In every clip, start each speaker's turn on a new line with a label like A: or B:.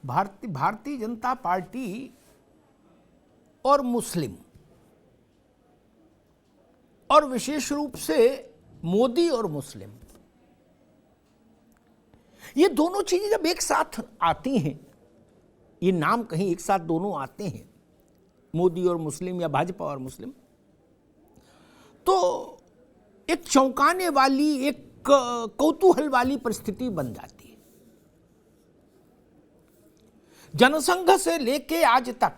A: Bharatiya Janata party और मुस्लिम, और विशेष रूप से मोदी और मुस्लिम, ये दोनों चीजें जब एक साथ आती हैं, ये नाम कहीं एक साथ दोनों आते हैं, मोदी और मुस्लिम या भाजपा और मुस्लिम, तो एक चौंकाने वाली, एक कौतूहल वाली परिस्थिति बन जाती है। जनसंघ से लेके आज तक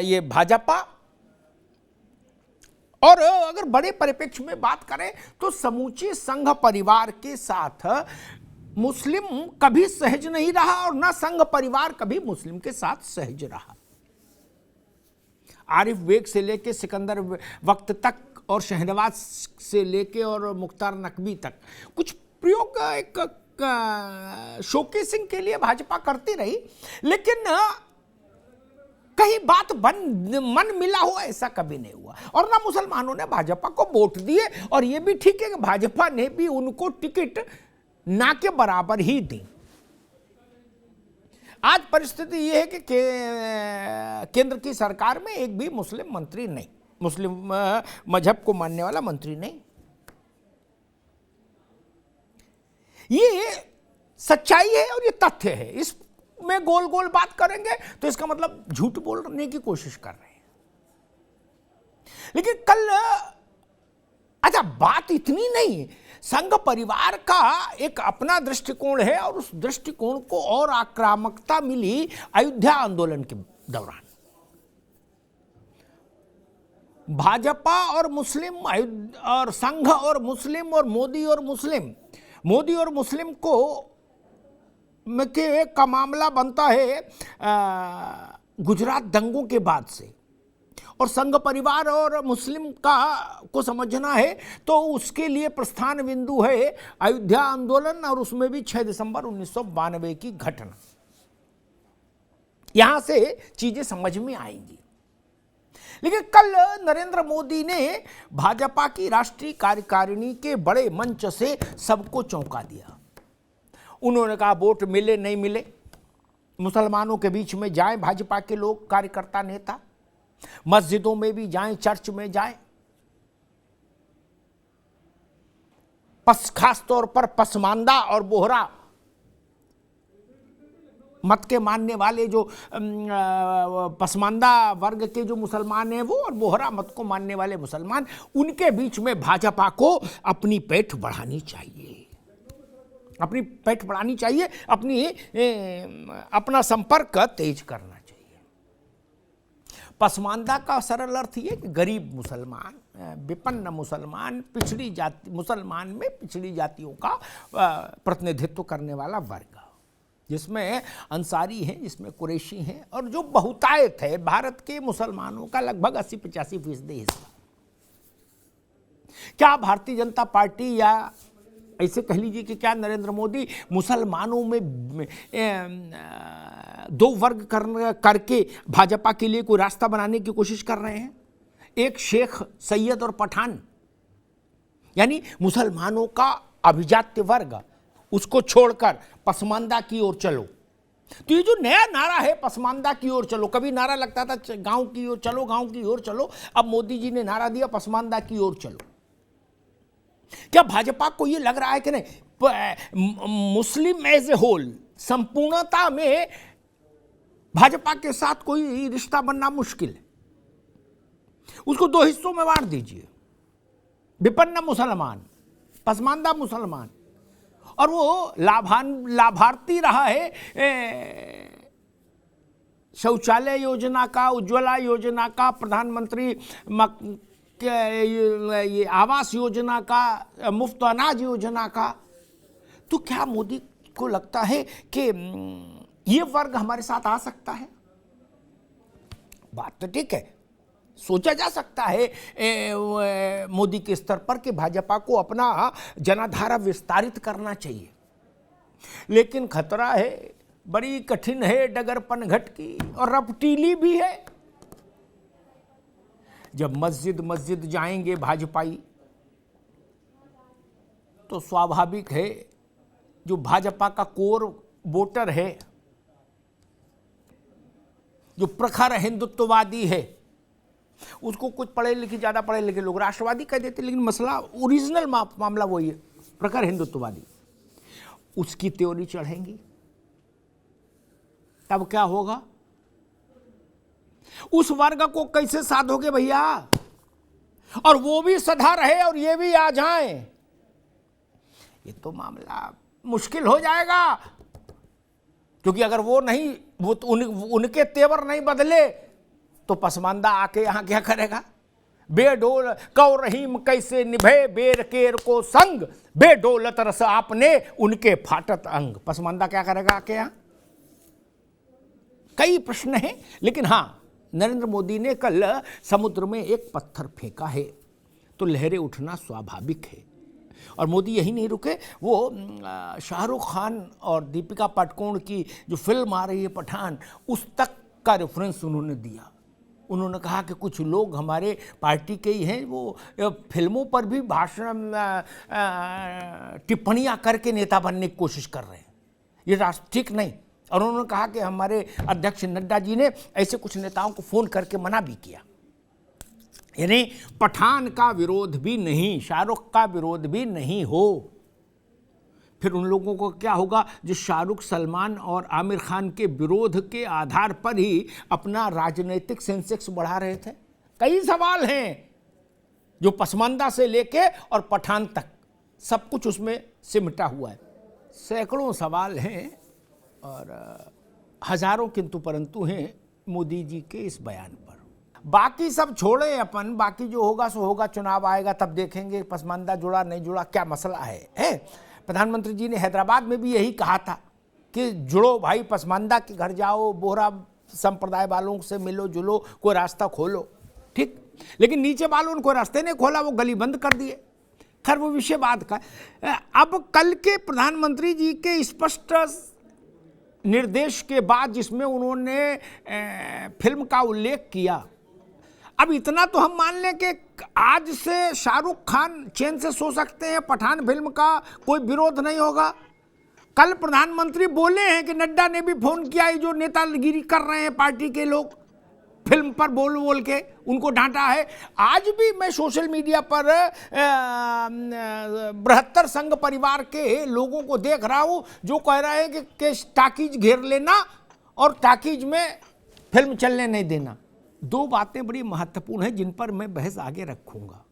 A: ये भाजपा, और अगर बड़े परिप्रेक्ष्य में बात करें तो समूचे संघ परिवार के साथ मुस्लिम कभी सहज नहीं रहा और ना संघ परिवार कभी मुस्लिम के साथ सहज रहा। आरिफ बेग से लेके सिकंदर वक्त तक और शहनवाज से लेके और मुख्तार नकवी तक कुछ प्रयोग एक शोकेसिंग के लिए भाजपा करती रही, लेकिन कहीं बात मन मिला हो ऐसा कभी नहीं हुआ। और ना मुसलमानों ने भाजपा को वोट दिए, और ये भी ठीक है कि भाजपा ने भी उनको टिकट ना के बराबर ही दी। आज परिस्थिति यह है कि केंद्र की सरकार में एक भी मुस्लिम मंत्री नहीं, मुस्लिम मजहब को मानने वाला मंत्री नहीं। ये सच्चाई है और ये तथ्य है। इसमें गोल गोल बात करेंगे तो इसका मतलब झूठ बोलने की कोशिश कर रहे हैं। लेकिन कल, अच्छा, बात इतनी नहीं, संघ परिवार का एक अपना दृष्टिकोण है और उस दृष्टिकोण को और आक्रामकता मिली अयोध्या आंदोलन के दौरान। भाजपा और मुस्लिम और संघ और मुस्लिम और मोदी और मुस्लिम को का मामला बनता है गुजरात दंगों के बाद से, और संघ परिवार और मुस्लिम को समझना है तो उसके लिए प्रस्थान बिंदु है अयोध्या आंदोलन, और उसमें भी 6 दिसंबर 1992 की घटना। यहां से चीजें समझ में आएंगी। लेकिन कल नरेंद्र मोदी ने भाजपा की राष्ट्रीय कार्यकारिणी के बड़े मंच से सबको चौंका दिया। उन्होंने कहा वोट मिले नहीं मिले, मुसलमानों के बीच में जाएं भाजपा के लोग, कार्यकर्ता, नेता, मस्जिदों में भी जाएं, चर्च में जाएं, खास तौर पर पसमानदा और बोहरा मत के मानने वाले जो पसमानदा वर्ग के जो मुसलमान हैं वो, और बोहरा मत को मानने वाले मुसलमान, उनके बीच में भाजपा को अपनी पैठ बढ़ानी चाहिए, अपना संपर्क तेज करना चाहिए। पसमानदा का सरल अर्थ ये कि गरीब मुसलमान, विपन्न मुसलमान, पिछड़ी जाति, मुसलमान में पिछड़ी जातियों का प्रतिनिधित्व करने वाला वर्ग, जिसमें अंसारी हैं, जिसमें कुरैशी हैं, और जो बहुतायत है भारत के मुसलमानों का लगभग 80-85% हिस्सा। क्या भारतीय जनता पार्टी, या ऐसे कह लीजिए कि क्या नरेंद्र मोदी मुसलमानों में दो वर्ग करके भाजपा के लिए कोई रास्ता बनाने की कोशिश कर रहे हैं? एक शेख, सैयद और पठान, यानी मुसलमानों का अभिजात्य वर्ग, उसको छोड़कर पसमानदा की ओर चलो। तो ये जो नया नारा है पसमानदा की ओर चलो, कभी नारा लगता था गांव की ओर चलो, गांव की ओर चलो, अब मोदी जी ने नारा दिया पसमानदा की ओर चलो। क्या भाजपा को ये लग रहा है कि नहीं, मुस्लिम एज ए होल, संपूर्णता में भाजपा के साथ कोई रिश्ता बनना मुश्किल है? उसको 2 हिस्सों में बांट दीजिए, विपन्न मुसलमान, पसमानदा मुसलमान, और वो लाभार्थी रहा है शौचालय योजना का, उज्ज्वला योजना का, प्रधानमंत्री ये आवास योजना का, मुफ्त अनाज योजना का। तो क्या मोदी को लगता है कि ये वर्ग हमारे साथ आ सकता है? बात तो ठीक है, सोचा जा सकता है मोदी के स्तर पर कि भाजपा को अपना जनाधार विस्तारित करना चाहिए, लेकिन खतरा है, बड़ी कठिन है डगर पनघट की, और रपटीली भी है। जब मस्जिद जाएंगे भाजपाई तो स्वाभाविक है जो भाजपा का कोर वोटर है, जो प्रखर हिंदुत्ववादी है, उसको कुछ पढ़े लिखे, ज्यादा पढ़े लिखे लोग राष्ट्रवादी कह देते, लेकिन मसला ओरिजिनल मामला वही है, प्रखर हिंदुत्ववादी, उसकी त्योरी चढ़ेंगी। तब क्या होगा? उस वर्ग को कैसे साधोगे भैया? और वो भी सधा रहे और ये भी आ जाए, ये तो मामला मुश्किल हो जाएगा। क्योंकि अगर वो नहीं, वो तो उनके तेवर नहीं बदले तो पसमानदा आके यहां क्या करेगा? बेडोल कौ रहीम कैसे निभे बेर केर को संग, बेडोलत रस आपने उनके फाटत अंग। पसमानदा क्या करेगा आके यहां? कई प्रश्न हैं, लेकिन हां, नरेंद्र मोदी ने कल समुद्र में एक पत्थर फेंका है तो लहरें उठना स्वाभाविक है। और मोदी यही नहीं रुके, वो शाहरुख खान और दीपिका पादुकोण की जो फिल्म आ रही है पठान, उस तक का रेफरेंस उन्होंने दिया। उन्होंने कहा कि कुछ लोग हमारे पार्टी के ही हैं, वो फिल्मों पर भी भाषण टिप्पणियां करके नेता बनने की कोशिश कर रहे हैं, ये राष्ट्र ठीक नहीं। और उन्होंने कहा कि हमारे अध्यक्ष नड्डा जी ने ऐसे कुछ नेताओं को फोन करके मना भी किया। यानी पठान का विरोध भी नहीं, शाहरुख का विरोध भी नहीं हो, फिर उन लोगों को क्या होगा जो शाहरुख, सलमान और आमिर खान के विरोध के आधार पर ही अपना राजनीतिक सेंसेक्स बढ़ा रहे थे। कई सवाल हैं जो पसमानदा से लेके और पठान तक सब कुछ उसमें सिमटा हुआ है। सैकड़ों सवाल हैं और हजारों किंतु परंतु हैं मोदी जी के इस बयान पर। बाकी सब छोड़े अपन, बाकी जो होगा सो होगा, चुनाव आएगा तब देखेंगे पसमानदा जुड़ा नहीं जुड़ा क्या मसला है। प्रधानमंत्री जी ने हैदराबाद में भी यही कहा था कि जुड़ो भाई, पसमानदा के घर जाओ, बोहरा संप्रदाय वालों से मिलो जुलो, कोई रास्ता खोलो, ठीक। लेकिन नीचे वालों ने कोई रास्ते नहीं खोला, वो गली बंद कर दिए। खैर वो विषय बात का। अब कल के प्रधानमंत्री जी के स्पष्ट निर्देश के बाद जिसमें उन्होंने फिल्म का उल्लेख किया, अब इतना तो हम मान लें कि आज से शाहरुख खान चैन से सो सकते हैं, पठान फिल्म का कोई विरोध नहीं होगा। कल प्रधानमंत्री बोले हैं कि नड्डा ने भी फोन किया, जो नेतागिरी कर रहे हैं पार्टी के लोग, फिल्म पर बोल बोल के उनको डांटा है। आज भी मैं सोशल मीडिया पर बृहत्तर संघ परिवार के लोगों को देख रहा हूं जो कह रहे हैं कि टाकीज घेर लेना और टाकीज में फिल्म चलने नहीं देना। दो बातें बड़ी महत्वपूर्ण हैं जिन पर मैं बहस आगे रखूंगा।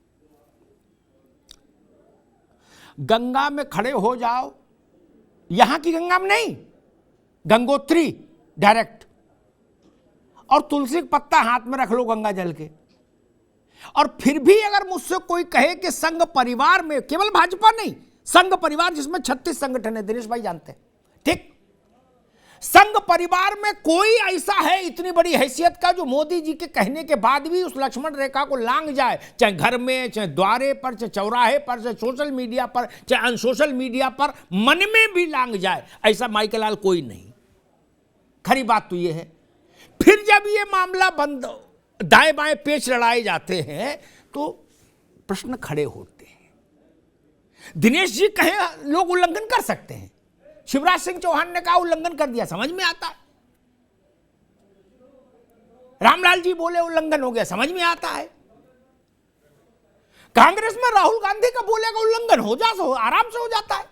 A: गंगा में खड़े हो जाओ, यहां की गंगा में नहीं, गंगोत्री डायरेक्ट, और तुलसी का पत्ता हाथ में रख लो गंगा जल के, और फिर भी अगर मुझसे कोई कहे कि संघ परिवार में, केवल भाजपा नहीं, संघ परिवार जिसमें 36 संगठन है, दिनेश भाई जानते हैं, ठीक, संघ परिवार में कोई ऐसा है इतनी बड़ी हैसियत का जो मोदी जी के कहने के बाद भी उस लक्ष्मण रेखा को लांघ जाए, चाहे घर में, चाहे द्वारे पर, चाहे चौराहे पर, चाहे सोशल मीडिया पर, चाहे अनसोशल मीडिया पर, मन में भी लांघ जाए, ऐसा माइकल लाल कोई नहीं। खरी बात तो यह है। फिर जब ये मामला बंद, दाएं बाएं पेच लड़ाए जाते हैं तो प्रश्न खड़े होते हैं। दिनेश जी कहे लोग उल्लंघन कर सकते हैं, शिवराज सिंह चौहान ने कहा उल्लंघन कर दिया, समझ में आता है। रामलाल जी बोले उल्लंघन हो गया, समझ में आता है। कांग्रेस में राहुल गांधी का बोलेगा उल्लंघन हो जा, सो आराम से हो जाता है,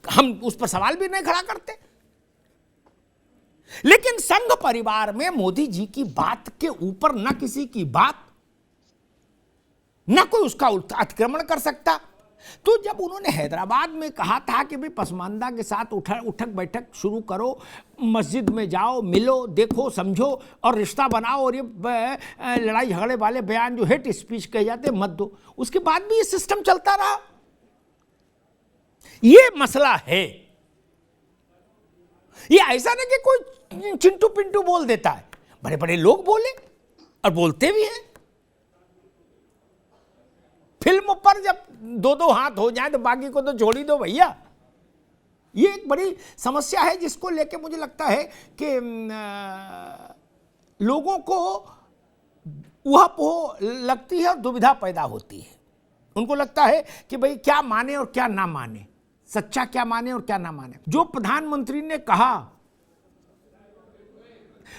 A: हम उस पर सवाल भी नहीं खड़ा करते। लेकिन संघ परिवार में मोदी जी की बात के ऊपर न किसी की बात, न कोई उसका अतिक्रमण कर सकता। तो जब उन्होंने हैदराबाद में कहा था कि भाई पसमानदा के साथ उठक बैठक शुरू करो, मस्जिद में जाओ, मिलो, देखो, समझो और रिश्ता बनाओ, और ये लड़ाई झगड़े वाले बयान जो हेट स्पीच कहे जाते मत दो, उसके बाद भी ये सिस्टम चलता रहा। ये मसला है। ये ऐसा नहीं कि कोई चिंटू पिंटू बोल देता है, बड़े बड़े लोग बोले और बोलते भी हैं। फिल्म पर जब दो दो हाथ हो जाए तो बाकी को तो छोड़ ही दो भैया। ये एक बड़ी समस्या है जिसको लेके मुझे लगता है कि लोगों को ऊहापोह लगती है और दुविधा पैदा होती है। उनको लगता है कि भाई क्या माने और क्या ना माने। सच्चा क्या माने और क्या ना माने। जो प्रधानमंत्री ने कहा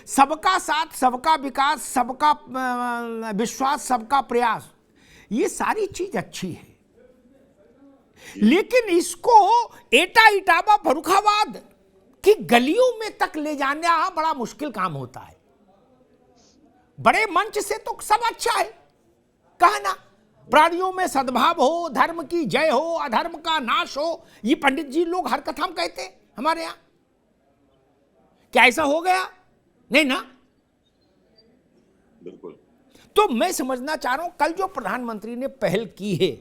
A: सबका साथ, सबका विकास, सबका विश्वास, सबका प्रयास, ये सारी चीज अच्छी है, लेकिन इसको एटा इटावा फर्रुखाबाद की गलियों में तक ले जाना बड़ा मुश्किल काम होता है। बड़े मंच से तो सब अच्छा है, कहना प्राणियों में सद्भाव हो, धर्म की जय हो, अधर्म का नाश हो, ये पंडित जी लोग हर कथा में कहते हैं हमारे यहां। क्या ऐसा हो गया? नहीं ना।
B: बिल्कुल।
A: तो मैं समझना चाह रहा हूं कल जो प्रधानमंत्री ने पहल की है,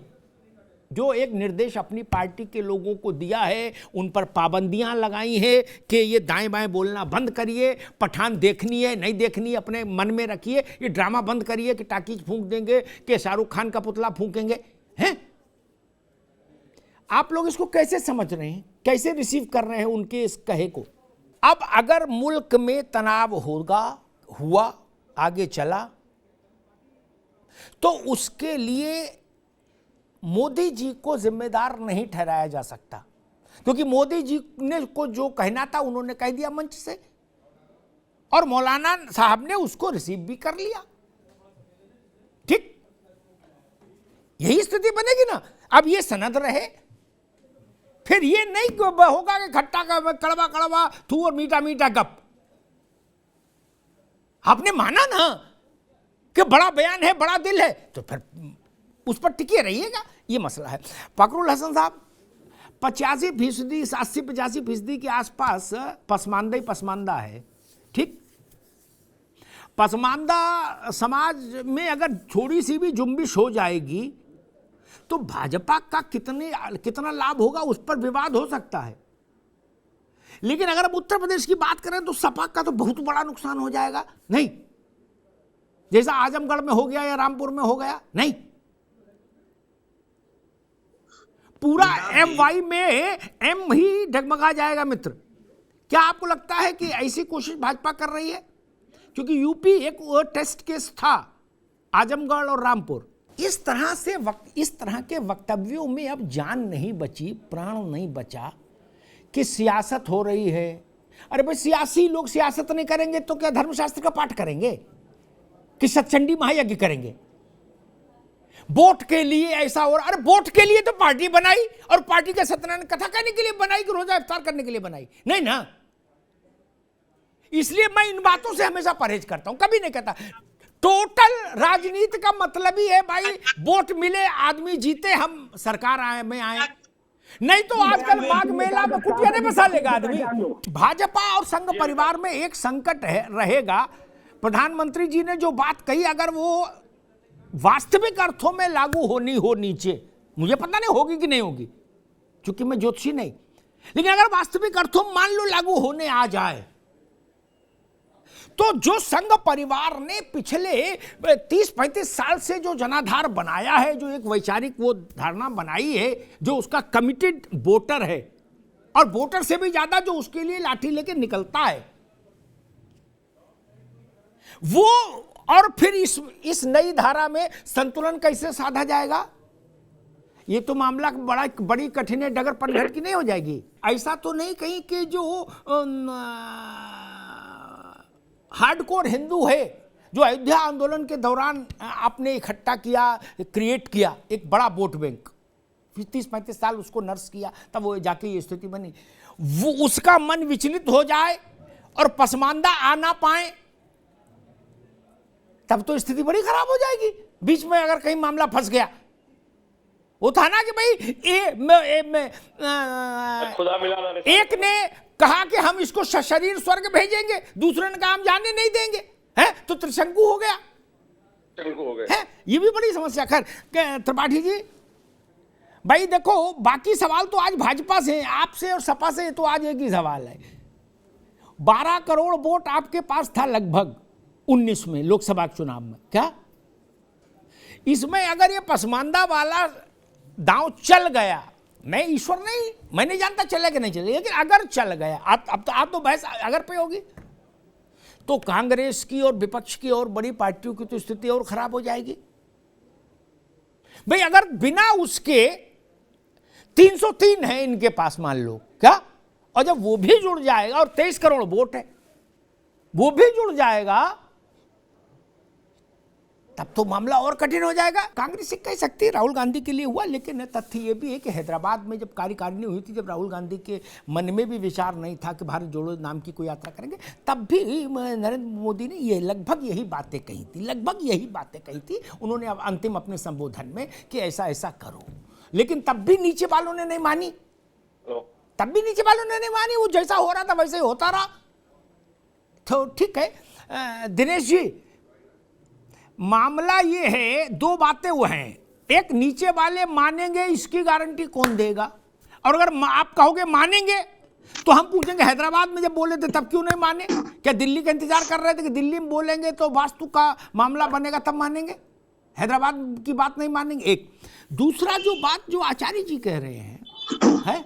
A: जो एक निर्देश अपनी पार्टी के लोगों को दिया है, उन पर पाबंदियां लगाई है कि ये दाएं बाएं बोलना बंद करिए, पठान देखनी है नहीं देखनी है अपने मन में रखिए, ये ड्रामा बंद करिए कि टाकीज फूंक देंगे, कि शाहरुख खान का पुतला फूंकेंगे, हैं? आप लोग इसको कैसे समझ रहे हैं, कैसे रिसीव कर रहे हैं उनके इस कहे को? अब अगर मुल्क में तनाव हुआ आगे चला, तो उसके लिए मोदी जी को जिम्मेदार नहीं ठहराया जा सकता, क्योंकि मोदी जी ने को जो कहना था उन्होंने कह दिया मंच से, और मौलाना साहब ने उसको रिसीव भी कर लिया। ठीक, यही स्थिति बनेगी ना। अब ये सनद रहे, फिर ये नहीं होगा कि खट्टा कड़वा कड़वा थू और मीठा मीठा गप। आपने माना ना कि बड़ा बयान है, बड़ा दिल है, तो फिर उस पर टिके रहिएगा, ये मसला है। फखरुल हसन साहब, 85%, 80-85% के आसपास पसमानदा ही पसमानदा है। ठीक, पसमानदा समाज में अगर थोड़ी सी भी जुम्बिश हो जाएगी तो भाजपा का कितना लाभ होगा उस पर विवाद हो सकता है, लेकिन अगर हम उत्तर प्रदेश की बात करें तो सपा का तो बहुत बड़ा नुकसान हो जाएगा। नहीं, जैसा आजमगढ़ में हो गया या रामपुर में हो गया, नहीं, पूरा MY में M ही डगमगा जाएगा। मित्र, क्या आपको लगता है कि ऐसी कोशिश भाजपा कर रही है? क्योंकि यूपी एक टेस्ट केस था, आजमगढ़ और रामपुर। इस तरह के वक्तव्यों में अब जान नहीं बची, प्राण नहीं बचा कि सियासत हो रही है। अरे भाई, सियासी लोग सियासत नहीं करेंगे तो क्या धर्मशास्त्र का पाठ करेंगे कि सत्चंडी महायज्ञ करेंगे? वोट के लिए ऐसा हो रहा, अरे वोट के लिए तो पार्टी बनाई, और पार्टी का सत्यनारायण कथा करने के लिए बनाई कि रोजा इफ्तार करने के लिए बनाई? नहीं ना। इसलिए मैं इन बातों से हमेशा परहेज करता हूं, कभी नहीं कहता। टोटल राजनीति का मतलब ही है भाई, वोट मिले, आदमी जीते, हम सरकार में आए। नहीं तो आजकल माघ मेला में कुटिया नहीं बसा लेगा आदमी। भाजपा और संघ परिवार में एक संकट रहेगा। प्रधानमंत्री जी ने जो बात कही, अगर वो वास्तविक अर्थों में लागू होनी हो नीचे, मुझे पता नहीं होगी कि नहीं होगी, क्योंकि मैं ज्योतिषी नहीं, लेकिन अगर वास्तविक अर्थों में मान लो लागू होने आ जाए, तो जो संघ परिवार ने पिछले 30-35 साल से जो जनाधार बनाया है, जो एक वैचारिक वो धारणा बनाई है, जो उसका कमिटेड वोटर है, और वोटर से भी ज्यादा जो उसके लिए लाठी लेके निकलता है, वो, और फिर इस नई धारा में संतुलन कैसे साधा जाएगा? ये तो मामला बड़ी कठिन है, डगर पनघट की नहीं हो जाएगी। ऐसा तो नहीं कहीं कि जो हार्डकोर हिंदू है, जो अयोध्या आंदोलन के दौरान आपने इकट्ठा किया, क्रिएट किया एक बड़ा वोट बैंक, 30-35 साल उसको नर्स किया, तब वो जाके ये स्थिति बनी, वो उसका मन विचलित हो जाए और पसमानदा आ ना पाए, तब तो स्थिति बड़ी खराब हो जाएगी। बीच में अगर कहीं मामला फंस गया, वो था ना कि भाई
B: खुदा मिला,
A: एक ने कहा कि हम इसको सशरीर स्वर्ग भेजेंगे, दूसरे ने कहा हम जाने नहीं देंगे, है तो त्रिशंकु हो गया, है। ये भी बड़ी समस्या। खैर त्रिपाठी जी, भाई देखो, बाकी सवाल तो आज भाजपा से, आपसे और सपा से तो आज एक ही सवाल है। 12 करोड़ वोट आपके पास था लगभग 19 में लोकसभा चुनाव में, क्या इसमें अगर ये पसमानदा वाला दांव चल गया, मैं ईश्वर नहीं, मैं नहीं जानता चले कि नहीं चले, लेकिन अगर चल गया, अब तो बहस अगर पे होगी, तो कांग्रेस की और विपक्ष की और बड़ी पार्टियों की तो स्थिति और खराब हो जाएगी। भाई अगर बिना उसके 303 है इनके पास मान लो क्या, और जब वो भी जुड़ जाएगा और 23 करोड़ वोट है, वो भी जुड़ जाएगा, तब तो मामला और कठिन हो जाएगा। कांग्रेस से कह सकती है राहुल गांधी के लिए हुआ, लेकिन तथ्य ये भी है कि हैदराबाद में जब कार्यकारिणी हुई थी, जब राहुल गांधी के मन में भी विचार नहीं था कि भारत जोड़ो नाम की कोई यात्रा करेंगे, तब भी नरेंद्र मोदी ने ये लगभग यही बातें कही थी उन्होंने अब अंतिम अपने संबोधन में कि ऐसा ऐसा करो, लेकिन तब भी नीचे वालों ने नहीं मानी, वो जैसा हो रहा था वैसे ही होता रहा। तो ठीक है दिनेश जी, मामला ये है, दो बातें वो हैं, एक नीचे वाले मानेंगे इसकी गारंटी कौन देगा, और अगर आप कहोगे मानेंगे तो हम पूछेंगे हैदराबाद में जब बोले थे तब क्यों नहीं माने, क्या दिल्ली का इंतजार कर रहे थे कि दिल्ली में बोलेंगे तो वास्तु का मामला बनेगा तब मानेंगे, हैदराबाद की बात नहीं मानेंगे। एक दूसरा जो बात जो आचार्य जी कह रहे हैं है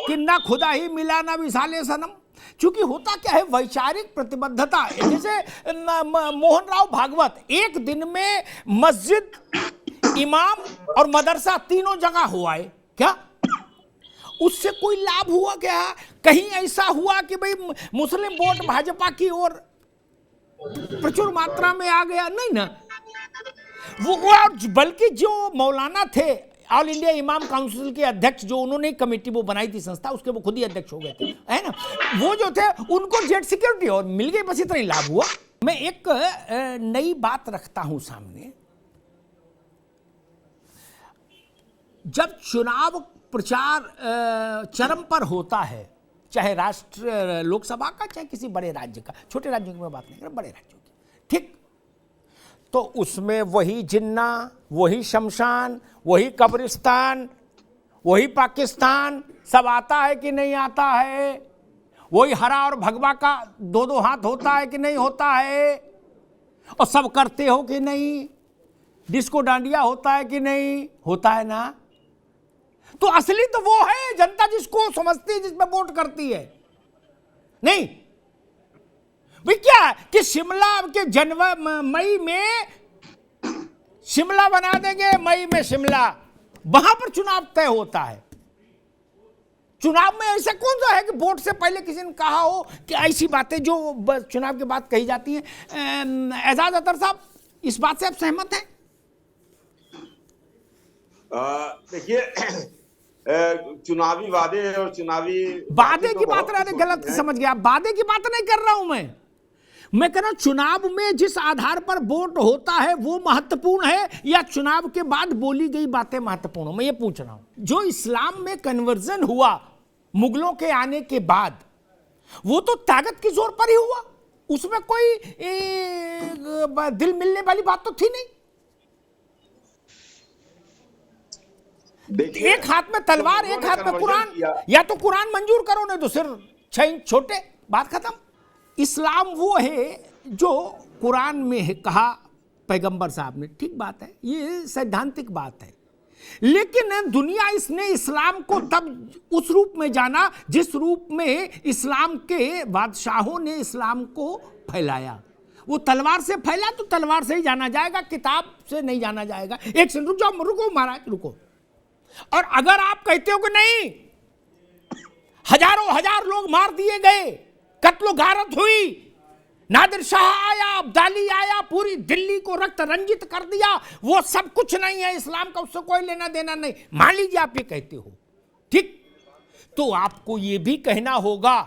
A: कि ना खुदा ही मिला ना विशाले सनम, क्योंकि होता क्या है वैचारिक प्रतिबद्धता, जैसे मोहन राव भागवत एक दिन में मस्जिद, इमाम और मदरसा तीनों जगह हुआ है क्या, उससे कोई लाभ हुआ क्या, कहीं ऐसा हुआ कि भाई मुस्लिम वोट भाजपा की ओर प्रचुर मात्रा में आ गया, नहीं ना, वो बल्कि जो मौलाना थे ऑल इंडिया इमाम काउंसिल के अध्यक्ष, जो उन्होंने कमेटी वो बनाई थी संस्था, उसके वो खुद ही अध्यक्ष हो गए थे, है ना, वो जो थे उनको जेट सिक्योरिटी और मिल गई, बस इतना ही लाभ हुआ। मैं एक नई बात रखता हूं सामने, जब चुनाव प्रचार चरम पर होता है, चाहे राष्ट्र लोकसभा का चाहे किसी बड़े राज्य का, छोटे राज्यों की मैं बात नहीं कर रहा, बड़े राज्यों की, ठीक, तो उसमें वही जिन्ना, वही शमशान, वही कब्रिस्तान, वही पाकिस्तान सब आता है कि नहीं आता है, वही हरा और भगवा का दो दो हाथ होता है कि नहीं होता है, और सब करते हो कि नहीं, डिस्को डांडिया होता है कि नहीं होता है ना, तो असली तो वो है जनता जिसको समझती है, जिसमें वोट करती है, नहीं भाई क्या कि शिमला के मई में शिमला बना देंगे, मई में शिमला, वहां पर चुनाव तय होता है। चुनाव में ऐसा कौन सा है कि वोट से पहले किसी ने कहा हो कि ऐसी बातें जो चुनाव के बाद कही जाती हैं। एजाज अतर साहब, इस बात से आप सहमत हैं?
B: देखिए चुनावी वादे और चुनावी
A: वादे की बात रहा, गलत समझ गया, वादे की बात नहीं कर रहा हूं मैं कह रहा हूं चुनाव में जिस आधार पर वोट होता है वो महत्वपूर्ण है या चुनाव के बाद बोली गई बातें महत्वपूर्ण हो, मैं ये पूछ रहा हूं। जो इस्लाम में कन्वर्जन हुआ मुगलों के आने के बाद, वो तो ताकत की जोर पर ही हुआ, उसमें कोई दिल मिलने वाली बात तो थी नहीं। एक हाथ में तलवार, एक हाथ में कुरान, या तो कुरान मंजूर करो नहीं तो सिर 6 इंच छोटे, बात खत्म। इस्लाम वो है जो कुरान में है, कहा पैगंबर साहब ने, ठीक बात है, ये सैद्धांतिक बात है, लेकिन दुनिया इसने इस्लाम को तब उस रूप में जाना जिस रूप में इस्लाम के बादशाहों ने इस्लाम को फैलाया। वो तलवार से फैला तो तलवार से ही जाना जाएगा, किताब से नहीं जाना जाएगा। एक सेकंड रुक जाओ, रुको महाराज रुको। और अगर आप कहते हो कि नहीं, हजारों हजार लोग मार दिए गए, कत्लो गारत हुई, नादिर शाह आया, अब्दाली आया, पूरी दिल्ली को रक्त रंजित कर दिया, वो सब कुछ नहीं है, इस्लाम का उससे कोई लेना देना नहीं, मान लीजिए आप ये कहते हो, ठीक, तो आपको ये भी कहना होगा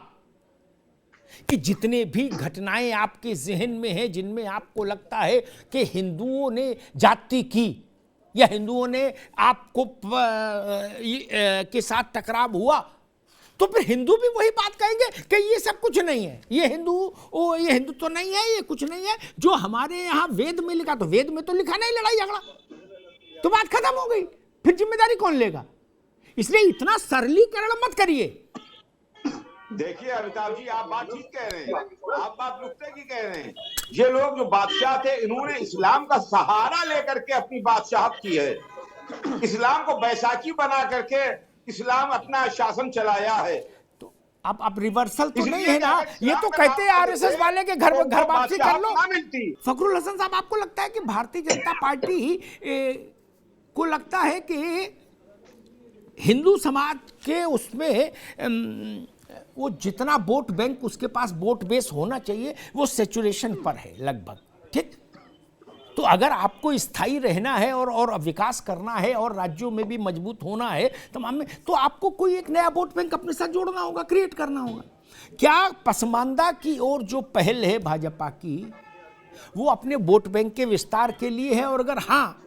A: कि जितने भी घटनाएं आपके जहन में हैं, जिनमें आपको लगता है कि हिंदुओं ने जाति की या हिंदुओं ने आपको के साथ टकराव हुआ, तो फिर हिंदू भी वही बात कहेंगे कि ये सब कुछ नहीं है, ये हिंदू तो नहीं है, ये कुछ नहीं है। जो हमारे यहाँ वेद में लिखा, तो वेद में तो लिखा नहीं लड़ाई झगड़ा, तो बात खत्म हो गई, फिर जिम्मेदारी कौन लेगा? इसलिए इतना सरलीकरण मत करिए।
B: देखिए अमिताभ जी, आप बात ठीक कह रहे हैं, आप बात नुक्ते की कह रहे हैं। ये लोग जो बादशाह थे, इन्होंने इस्लाम का सहारा लेकर के अपनी बादशाहत की है, इस्लाम को बैसाखी बना करके इस्लाम अपना शासन चलाया है।
A: तो अब रिवर्सल तो नहीं है ना, ये तो कहते हैं आरएसएस वाले के घर वापसी कर लो। फखरुल हसन साहब, आपको लगता है कि भारतीय जनता पार्टी को लगता है कि हिंदू समाज के उसमें वो जितना वोट बैंक उसके पास वोट बेस होना चाहिए वो सैचुरेशन पर है लगभग, ठीक। तो अगर आपको स्थायी रहना है और विकास करना है और राज्यों में भी मजबूत होना है तमाम में, तो आपको कोई एक नया वोट बैंक अपने साथ जोड़ना होगा, क्रिएट करना होगा। क्या पसमानदा की ओर जो पहल है भाजपा की वो अपने वोट बैंक के विस्तार के लिए है, और अगर हाँ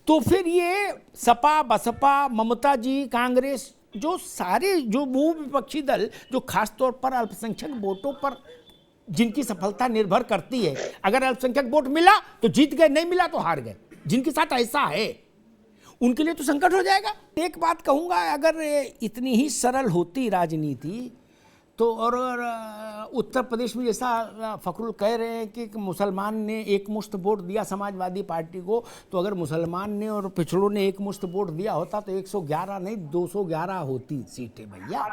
A: तो फिर ये सपा बसपा ममता जी कांग्रेस जो सारे जो वो विपक्षी दल जो खासतौर पर अल्पसंख्यक वोटों पर जिनकी सफलता निर्भर करती है, अगर अल्पसंख्यक वोट मिला तो जीत गए, नहीं मिला तो हार गए, जिनके साथ ऐसा है उनके लिए तो संकट हो जाएगा। एक बात कहूँगा, अगर इतनी ही सरल होती राजनीति तो और उत्तर प्रदेश में जैसा फखरुल कह रहे हैं कि मुसलमान ने एक मुश्त वोट दिया समाजवादी पार्टी को, तो अगर मुसलमान ने और पिछड़ों ने एक मुश्त वोट दिया होता तो 111 नहीं 211 होती सीटें भैया।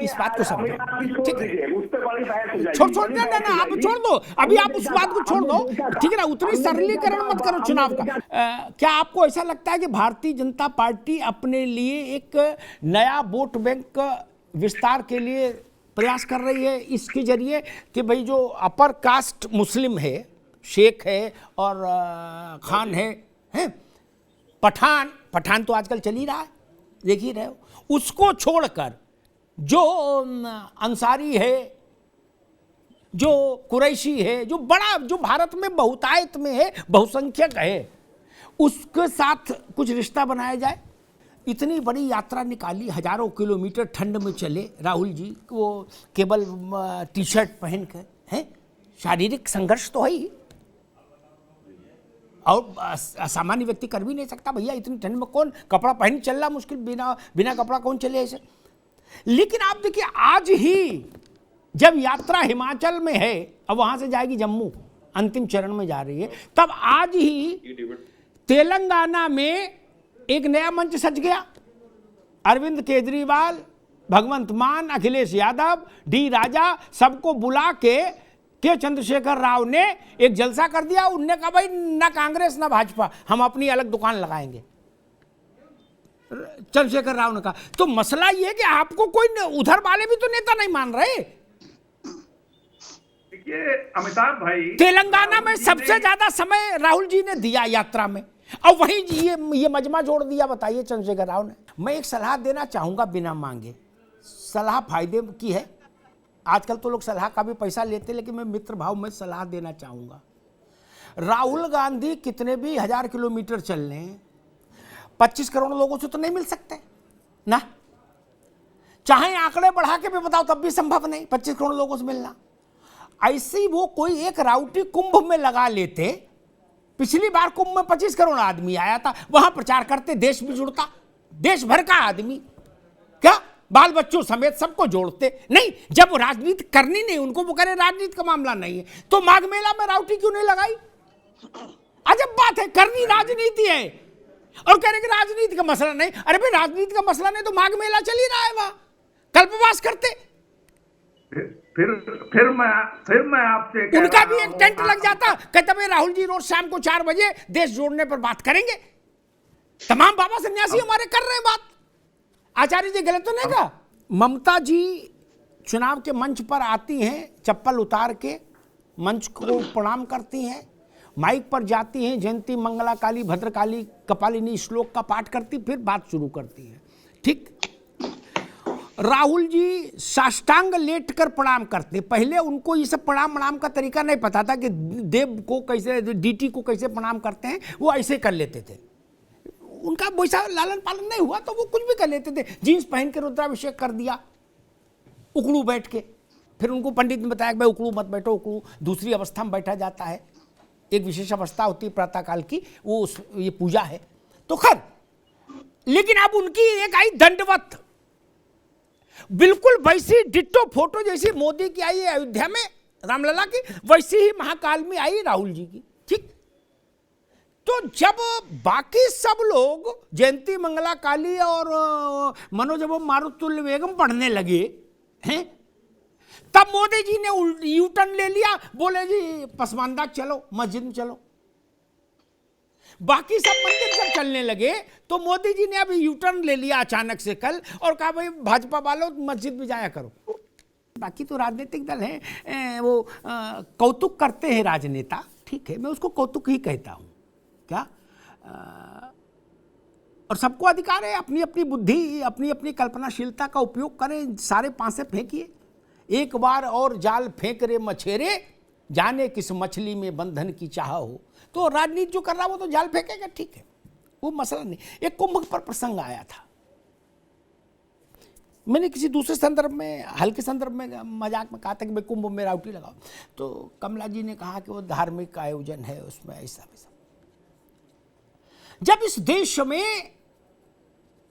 A: इस बात को समझो, ठीक है। छोड़ ना आप छोड़ दो, अभी आप उस बात को छोड़ दो, ठीक है ना। उतनी सरलीकरण मत करो चुनाव का। क्या आपको ऐसा लगता है कि भारतीय जनता पार्टी अपने लिए एक नया वोट बैंक विस्तार के लिए प्रयास कर रही है इसके जरिए कि भाई जो अपर कास्ट मुस्लिम है, शेख है और खान है, पठान तो आजकल चल ही रहा है, देख ही रहे हो, उसको छोड़कर जो अंसारी है, जो कुरैशी है, जो बड़ा जो भारत में बहुतायत में है, बहुसंख्यक है, उसके साथ कुछ रिश्ता बनाया जाए। इतनी बड़ी यात्रा निकाली, हजारों किलोमीटर ठंड में चले राहुल जी, वो केवल टी शर्ट पहन कर, हैं, शारीरिक संघर्ष तो है ही, और सामान्य व्यक्ति कर भी नहीं सकता भैया। इतनी ठंड में कौन कपड़ा पहन चल रहा, मुश्किल, बिना कपड़ा कौन चले ऐसे। लेकिन आप देखिए आज ही जब यात्रा हिमाचल में है, अब वहां से जाएगी जम्मू, अंतिम चरण में जा रही है, तब आज ही तेलंगाना में एक नया मंच सज गया। अरविंद केजरीवाल, भगवंत मान, अखिलेश यादव, डी राजा सबको बुला के चंद्रशेखर राव ने एक जलसा कर दिया। उनने कहा भाई ना कांग्रेस ना भाजपा, हम अपनी अलग दुकान लगाएंगे। चंद्रशेखर राव ने कहा। तो मसला यह है कि आपको कोई उधर वाले भी तो नेता नहीं मान रहे।
C: देखिए अमिताभ भाई,
A: तेलंगाना में सबसे ज्यादा समय राहुल जी ने दिया यात्रा में, और वहीं ये मजमा जोड़ दिया। बताइए चंद्रशेखर राव ने। मैं एक सलाह देना चाहूंगा बिना मांगे, सलाह फायदे की है। आजकल तो लोग सलाह का भी पैसा लेते, लेकिन मैं मित्र भाव में सलाह देना चाहूंगा। राहुल गांधी कितने भी 1000 किलोमीटर चल लें, 25 करोड़ लोगों से तो नहीं मिल सकते ना, चाहे आंकड़े बढ़ा के भी बताओ तब भी संभव नहीं 25 करोड़ लोगों से मिलना। ऐसे ही वो कोई एक राउटी कुंभ में लगा लेते। पिछली बार कुंभ में 25 करोड़ आदमी आया था, वहां प्रचार करते, देश भी जुड़ता, देश भर का आदमी, क्या बाल बच्चों समेत सबको जोड़ते। नहीं, जब राजनीति करनी नहीं उनको, वो कह रहे राजनीति का मामला नहीं है, तो माघ मेला में राउटी क्यों नहीं लगाई? अजब बात है, करनी राजनीति है और कह रहे कि राजनीति का मसला नहीं। अरे भाई राजनीति का मसला नहीं तो माघ मेला चल ही रहा है, वहां कल्पवास करते।
C: फिर मैं आपसे
A: उनका भी एक टेंट लग जाता, कहते भाई राहुल जी रोज शाम को 4 बजे देश जोड़ने पर बात करेंगे। तमाम बाबा सन्यासी हमारे कर रहे हैं बात। आचार्य जी गलत तो नहीं कहा? ममता जी चुनाव के मंच पर आती हैं, चप्पल उतार के मंच को प्रणाम करती हैं, माइक पर जाती हैं, जयंती मंगला काली भद्रकाली कपालिनी श्लोक का पाठ करती, फिर बात शुरू करती हैं। ठीक, राहुल जी साष्टांग लेट कर प्रणाम करते। पहले उनको ये सब प्रणाम का तरीका नहीं पता था कि देव को कैसे, डीटी को कैसे प्रणाम करते हैं, वो ऐसे कर लेते थे। उनका वैसा लालन पालन नहीं हुआ तो वो कुछ भी कर लेते थे। जीन्स पहन के रुद्राभिषेक कर दिया, उकड़ू बैठ के। फिर उनको पंडित ने बताया कि भाई उकड़ू मत बैठो, उकड़ू दूसरी अवस्था में बैठा जाता है, एक विशेष अवस्था होती है प्रातःकाल की, वो ये पूजा है। तो खैर, लेकिन अब उनकी एक आई दंडवत, बिल्कुल वैसी डिट्टो फोटो जैसी मोदी की आई है अयोध्या में रामलला की, वैसी ही महाकाल में आई राहुल जी की। ठीक, तो जब बाकी सब लोग जयंती मंगला काली और मनोजव मारुतुल्य वेगम पढ़ने लगे हैं, तब मोदी जी ने यू टर्न ले लिया, बोले जी पसमानदा चलो, मस्जिद में चलो। बाकी सब मंदिर जब चलने लगे तो मोदी जी ने अभी यूटर्न ले लिया अचानक से कल और कहा भाई भाजपा वालों मस्जिद में जाया करो। बाकी तो राजनीतिक दल हैं, वो कौतुक करते हैं राजनेता, ठीक है, मैं उसको कौतुक ही कहता हूँ क्या। और सबको अधिकार है अपनी अपनी बुद्धि, अपनी अपनी कल्पनाशीलता का उपयोग करें, सारे पांसे फेंकिए। एक बार और जाल फेंक रे मछेरे, जाने किस मछली में बंधन की चाह हो। तो राजनीति जो कर रहा वो तो जाल फेंकेगा, ठीक है, वो मसला नहीं। एक कुंभ पर प्रसंग आया था, मैंने किसी दूसरे संदर्भ में, हल्के संदर्भ में मजाक में कहा था कि भाई कुंभ में राउटी लगाओ, तो कमला जी ने कहा कि वो धार्मिक आयोजन है, उसमें ऐसा वैसा। जब इस देश में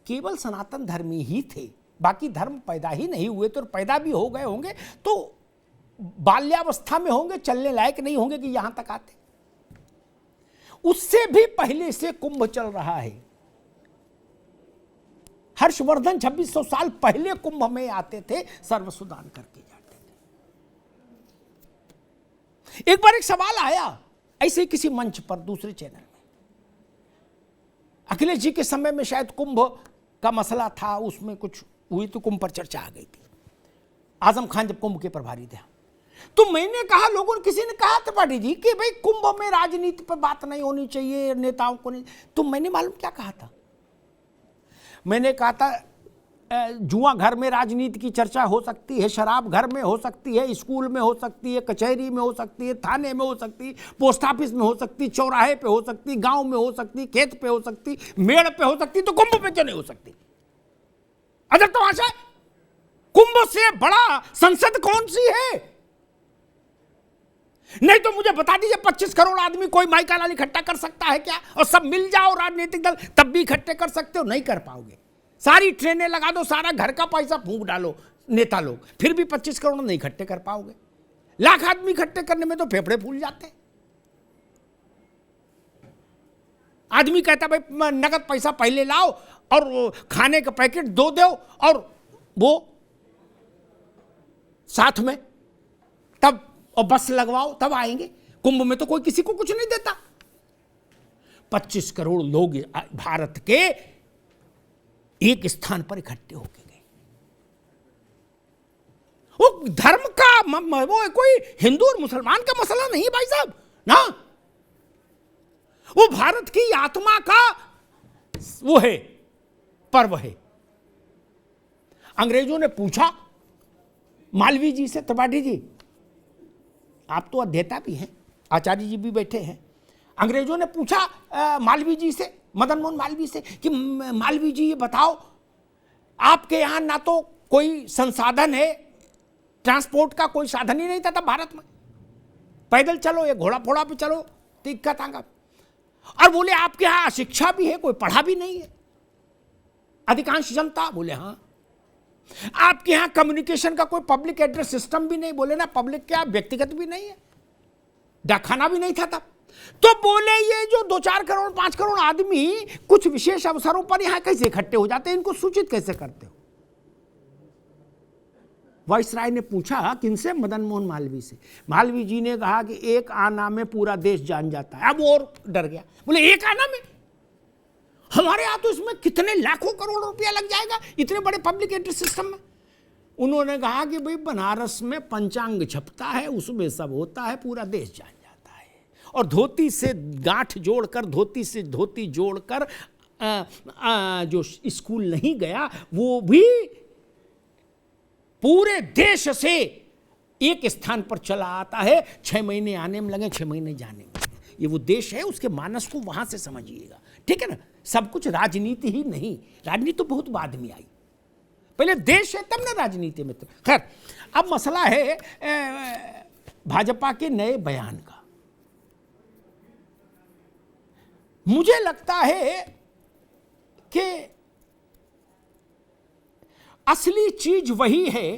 A: केवल सनातन धर्मी ही थे, बाकी धर्म पैदा ही नहीं हुए, तो पैदा भी हो गए होंगे तो बाल्यावस्था में होंगे, चलने लायक नहीं होंगे कि यहां तक आते। उससे भी पहले से कुंभ चल रहा है। हर्षवर्धन 2600 साल पहले कुंभ में आते थे, सर्वसुदान करके जाते थे। एक बार एक सवाल आया ऐसे ही किसी मंच पर, दूसरे चैनल में, अखिलेश जी के समय में शायद कुंभ का मसला था, उसमें कुछ हुई तो कुंभ पर चर्चा आ गई थी। आजम खान जब कुंभ के प्रभारी थे, तो मैंने कहा, लोगों ने, किसी ने कहा त्रिपाठी जी कि भाई कुंभ में राजनीति पर बात नहीं होनी चाहिए, नेताओं को नहीं। तो मैंने मालूम क्या कहा था, मैंने कहा था जुआ घर में राजनीति की चर्चा हो सकती है, शराब घर में हो सकती है, स्कूल में हो सकती है, कचहरी में हो सकती है, थाने में हो सकती है, पोस्ट ऑफिस में हो सकती है, चौराहे पे हो सकती है, गांव में हो सकती है, खेत पे हो सकती है, मेड़ पे हो सकती है, तो कुंभ पे क्यों नहीं हो सकती। अजब तमाशा है, कुंभ से बड़ा संसद कौन सी है। नहीं तो मुझे बता दीजिए 25 करोड़ आदमी कोई माइका लाल इकट्ठा कर सकता है क्या, और सब मिल जाओ राजनीतिक दल तब भी इकट्ठे कर सकते हो, नहीं कर पाओगे। सारी ट्रेनें लगा दो, सारा घर का पैसा फूंक डालो नेता लोग, फिर भी 25 करोड़ नहीं इकट्ठे कर पाओगे। लाख आदमी इकट्ठे करने में तो फेफड़े फूल जाते। आदमी कहता भाई नगद पैसा पहले लाओ और खाने का पैकेट दो और वो साथ में, तब और बस लगवाओ तब आएंगे। कुंभ में तो कोई किसी को कुछ नहीं देता। 25 करोड़ लोग भारत के एक स्थान पर इकट्ठे होके गए। वो धर्म का वो कोई हिंदू और मुसलमान का मसला नहीं भाई साहब ना, वो भारत की आत्मा का वो है, पर्व है। अंग्रेजों ने पूछा मालवीय जी से, त्रिपाठी जी आप तो अध्येता भी हैं, आचार्य जी भी बैठे हैं, अंग्रेजों ने पूछा मालवीय जी से, मदन मोहन मालवीय से, कि मालवीय जी ये बताओ, आपके यहां ना तो कोई संसाधन है, ट्रांसपोर्ट का कोई साधन ही नहीं था तब भारत में, पैदल चलो या घोड़ा फोड़ा पे चलो तिक्का तांगा, और बोले आपके यहां शिक्षा भी है, कोई पढ़ा भी नहीं है अधिकांश जनता, बोले हाँ। आपके यहां कम्युनिकेशन का कोई पब्लिक एड्रेस सिस्टम भी नहीं, बोले ना पब्लिक क्या व्यक्तिगत भी नहीं है, डाकखाना भी नहीं था तब। तो बोले ये जो 2-4 करोड़ 5 करोड़ आदमी कुछ विशेष अवसरों पर यहां कैसे इकट्ठे हो जाते हैं, इनको सूचित कैसे करते हो। वाइसराय ने पूछा किनसे, मदन मोहन मालवीय से। मालवीय जी ने कहा कि एक आना में पूरा देश जान जाता है। अब और डर गया, बोले एक आना में, हमारे यहां तो इसमें कितने लाखों करोड़ रुपया लग जाएगा इतने बड़े पब्लिक एड्रेस सिस्टम में। उन्होंने कहा कि भाई बनारस में पंचांग छपता है, उसमें सब होता है, पूरा देश जान जाता है। और धोती से गांठ जोड़कर, धोती से धोती जोड़कर जो स्कूल नहीं गया वो भी पूरे देश से एक स्थान पर चला आता है। 6 महीने आने में लगे, 6 महीने जाने में लगे। ये वो देश है, उसके मानस को वहां से समझिएगा, ठीक है ना। सब कुछ राजनीति ही नहीं, राजनीति तो बहुत बाद में आई, पहले देश है तब ना राजनीति में। तो खैर, अब मसला है भाजपा के नए बयान का। मुझे लगता है कि असली चीज वही है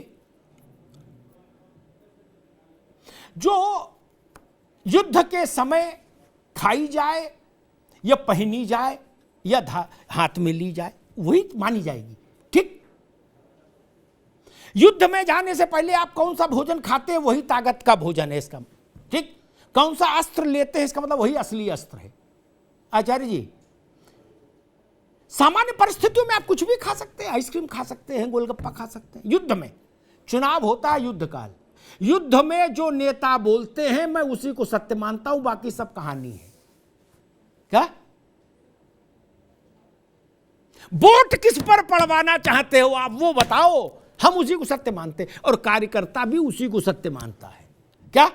A: जो युद्ध के समय खाई जाए या पहनी जाए या हाथ में ली जाए, वही मानी जाएगी, ठीक। युद्ध में जाने से पहले आप कौन सा भोजन खाते हैं, वही ताकत का भोजन है इसका, ठीक। कौन सा अस्त्र लेते हैं, इसका मतलब वही असली अस्त्र है। आचार्य जी, सामान्य परिस्थितियों में आप कुछ भी खा सकते हैं, आइसक्रीम खा सकते हैं, गोलगप्पा खा सकते हैं। युद्ध में, चुनाव होता है युद्ध काल, युद्ध में जो नेता बोलते हैं मैं उसी को सत्य मानता हूं, बाकी सब कहानी है। क्या वोट किस पर पड़वाना चाहते हो आप, वो बताओ, हम उसी को सत्य मानते हैं और कार्यकर्ता भी उसी को सत्य मानता है। क्या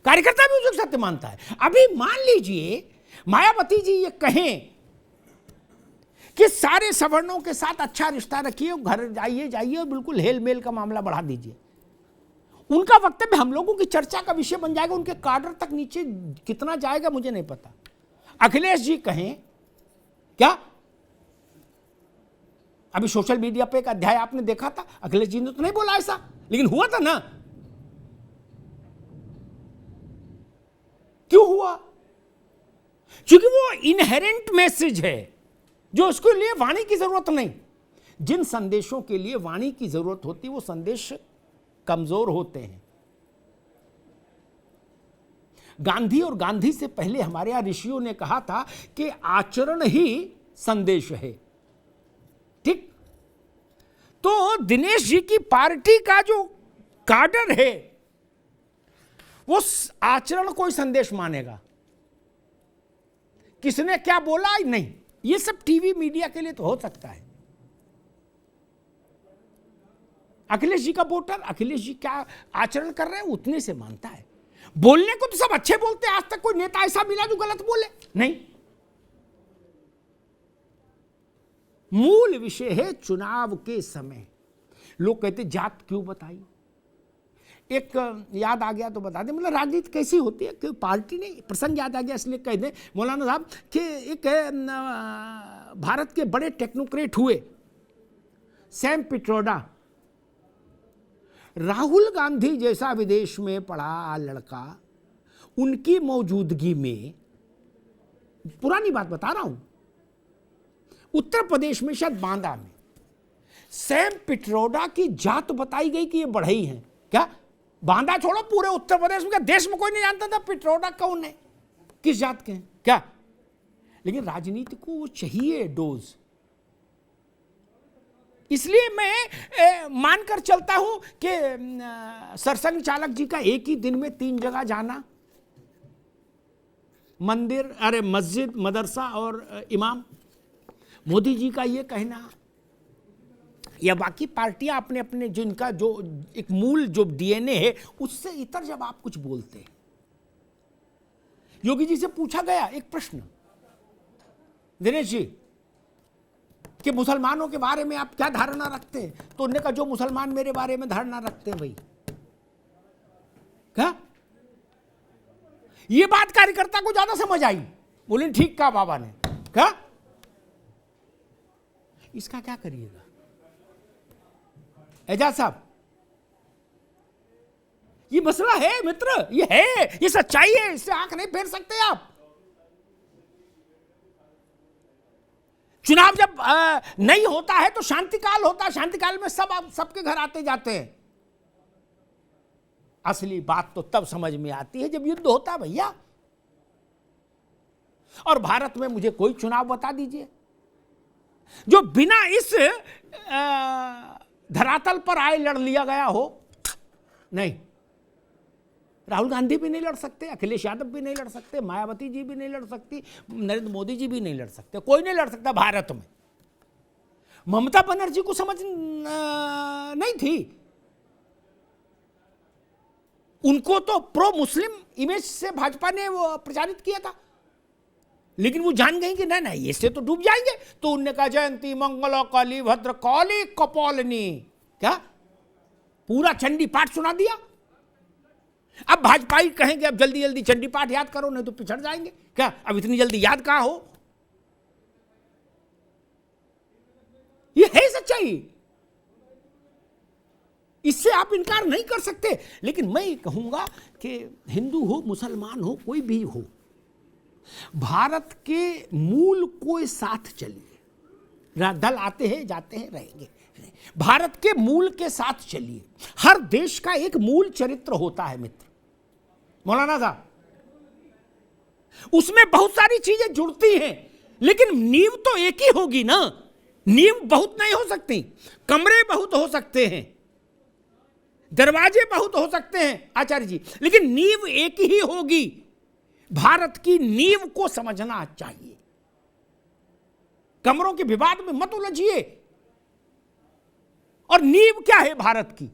A: कार्यकर्ता भी उसी को सत्य मानता है? अभी मान लीजिए मायावती जी ये कहें कि सारे सवर्णों के साथ अच्छा रिश्ता रखिए, घर जाइए और बिल्कुल हेल मेल का मामला बढ़ा दीजिए। उनका वक्तव्य हम लोगों की चर्चा का विषय बन जाएगा, उनके कार्डर तक नीचे कितना जाएगा मुझे नहीं पता। अखिलेश जी कहें क्या, अभी सोशल मीडिया पे एक अध्याय आपने देखा था, अखिलेश जी ने तो नहीं बोला ऐसा, लेकिन हुआ था ना। क्यों हुआ? क्योंकि वो इनहेरेंट मैसेज है जो उसके लिए वाणी की जरूरत नहीं। जिन संदेशों के लिए वाणी की जरूरत होती है वो संदेश कमजोर होते हैं। गांधी और गांधी से पहले हमारे यहां ऋषियों ने कहा था कि आचरण ही संदेश है। ठीक, तो दिनेश जी की पार्टी का जो काडर है वो आचरण को ही संदेश मानेगा। किसने क्या बोला नहीं, ये सब टीवी मीडिया के लिए तो हो सकता है। अखिलेश जी का वोटर अखिलेश जी क्या आचरण कर रहे हैं उतने से मानता है। बोलने को तो सब अच्छे बोलते हैं, आज तक कोई नेता ऐसा मिला जो गलत बोले नहीं। मूल विषय है चुनाव के समय लोग कहते जात क्यों बताई। एक याद आ गया तो बता दें, मतलब राजनीति कैसी होती है कि पार्टी नहीं, प्रसंग याद आ गया इसलिए कह दें मौलाना साहब कि एक भारत के बड़े टेक्नोक्रेट हुए सैम पिट्रोडा, राहुल गांधी जैसा विदेश में पढ़ा लड़का, उनकी मौजूदगी में, पुरानी बात बता रहा हूं, उत्तर प्रदेश में शायद बांदा में सैम पिट्रोडा की जात बताई गई कि ये बढ़ई हैं। क्या बांदा छोड़ो, पूरे उत्तर प्रदेश में, क्या देश में कोई नहीं जानता था पिट्रोडा कौन है, किस जात के हैं क्या। लेकिन राजनीति को वो चाहिए डोज, इसलिए मैं मानकर चलता हूं कि सरसंघ चालक जी का एक ही दिन में 3 जगह जाना, मंदिर, अरे मस्जिद, मदरसा और इमाम, मोदी जी का ये कहना, या बाकी पार्टियां अपने अपने जिनका जो एक मूल जो डीएनए है उससे इतर जब आप कुछ बोलते हैं। योगी जी से पूछा गया एक प्रश्न, दिनेश जी कि मुसलमानों के बारे में आप क्या धारणा रखते हैं, तो उन्होंने कहा जो मुसलमान मेरे बारे में धारणा रखते हैं वही। क्या ये बात कार्यकर्ता को ज्यादा समझ आई, बोले ठीक कहा बाबा ने। क्या इसका क्या करिएगा एजाज साहब, ये मसला है मित्र, ये है, ये सच्चाई है, इससे आंख नहीं फेर सकते आप। चुनाव जब नहीं होता है तो शांति काल होता है, शांति काल में सब आप सबके घर आते जाते हैं। असली बात तो तब समझ में आती है जब युद्ध होता है भैया। और भारत में मुझे कोई चुनाव बता दीजिए जो बिना इस धरातल पर आए लड़ लिया गया हो। नहीं, राहुल गांधी भी नहीं लड़ सकते, अखिलेश यादव भी नहीं लड़ सकते, मायावती जी भी नहीं लड़ सकती, नरेंद्र मोदी जी भी नहीं लड़ सकते, कोई नहीं लड़ सकता भारत में। ममता बनर्जी को समझ नहीं थी, उनको तो प्रो मुस्लिम इमेज से भाजपा ने वो प्रचारित किया था, लेकिन वो जान गई कि नहीं इससे तो डूब जाएंगे, तो उनने कहा जयंती मंगल काली भद्र काली कपालिनी, क्या पूरा चंडी पाठ सुना दिया। अब भाजपाई कहेंगे अब जल्दी जल्दी चंडी पाठ याद करो नहीं तो पिछड़ जाएंगे। क्या अब इतनी जल्दी याद कहां हो, ये है सच्चाई, इससे आप इनकार नहीं कर सकते। लेकिन मैं ये कहूंगा कि हिंदू हो मुसलमान हो कोई भी हो, भारत के मूल को साथ चलिए। दल आते हैं जाते हैं रहेंगे, भारत के मूल के साथ चलिए। हर देश का एक मूल चरित्र होता है मित्र। मौलाना साहब उसमें बहुत सारी चीजें जुड़ती हैं, लेकिन नींव तो एक ही होगी ना। नींव बहुत नहीं हो सकती, कमरे बहुत हो सकते हैं, दरवाजे बहुत हो सकते हैं आचार्य जी, लेकिन नींव एक ही होगी। भारत की नींव को समझना चाहिए। कमरों के विवाद में मत उलझिए। और नींव क्या है भारत की?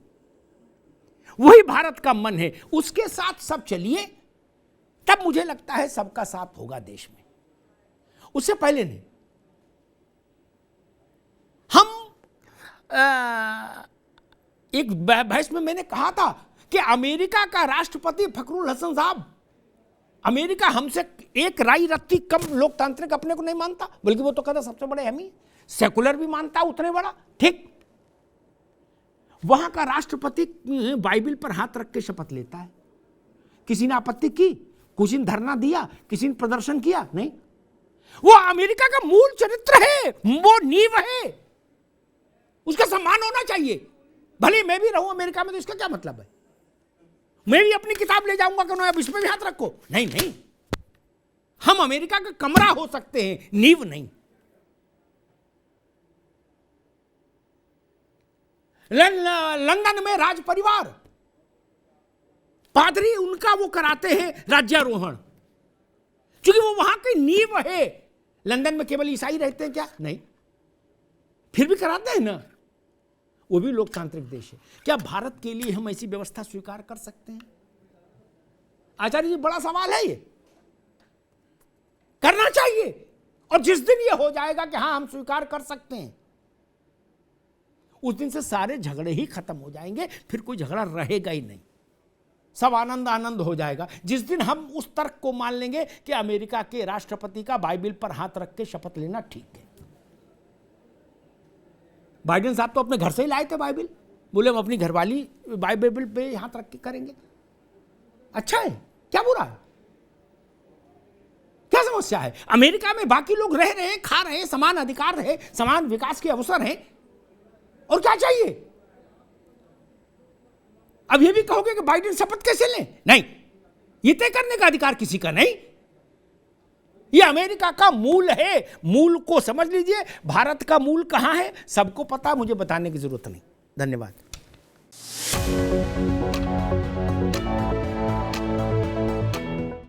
A: वही भारत का मन है, उसके साथ सब चलिए, तब मुझे लगता है सबका साथ होगा देश में। उससे पहले नहीं। हम एक बहस में मैंने कहा था कि अमेरिका का राष्ट्रपति फखरुल हसन साहब, अमेरिका हमसे एक राई रत्ती कम लोकतांत्रिक अपने को नहीं मानता, बल्कि वो तो कहता सबसे बड़े हम ही, सेकुलर भी मानता उतने बड़ा, ठीक। वहां का राष्ट्रपति बाइबिल पर हाथ रख के शपथ लेता है। किसी ने आपत्ति की? किसी ने धरना दिया? किसी ने प्रदर्शन किया? नहीं। वो अमेरिका का मूल चरित्र है, वो नींव है, उसका सम्मान होना चाहिए। भले मैं भी रहूं अमेरिका में तो इसका क्या मतलब है? मैं भी अपनी किताब ले जाऊंगा कि अब इसमें भी हाथ रखो? नहीं नहीं, हम अमेरिका का कमरा हो सकते हैं, नींव नहीं। लंदन में राज परिवार, पादरी उनका वो कराते हैं राज्यारोहण, क्योंकि वो वहां की नींव है। लंदन में केवल ईसाई रहते हैं क्या? नहीं, फिर भी कराते हैं ना, वो भी लोकतांत्रिक देश है। क्या भारत के लिए हम ऐसी व्यवस्था स्वीकार कर सकते हैं? आचार्य जी, बड़ा सवाल है ये। करना चाहिए, और जिस दिन ये हो जाएगा कि हाँ हम स्वीकार कर सकते हैं, उस दिन से सारे झगड़े ही खत्म हो जाएंगे, फिर कोई झगड़ा रहेगा ही नहीं, सब आनंद आनंद हो जाएगा। जिस दिन हम उस तर्क को मान लेंगे कि अमेरिका के राष्ट्रपति का बाइबिल पर हाथ रख के शपथ लेना ठीक है। बाइडेन साहब तो अपने घर से ही लाए थे बाइबिल, बोले हम अपनी घरवाली बाइबिल पे हाथ रख के करेंगे। अच्छा है, क्या बुरा है, क्या समस्या है? अमेरिका में बाकी लोग रह रहे हैं, खा रहे हैं, समान अधिकार है, समान विकास के अवसर हैं, और क्या चाहिए? अब ये भी कहोगे कि बाइडेन शपथ कैसे लें? नहीं, ये तय करने का अधिकार किसी का नहीं। ये अमेरिका का मूल है, मूल को समझ लीजिए। भारत का मूल कहां है सबको पता, मुझे बताने की जरूरत नहीं। धन्यवाद।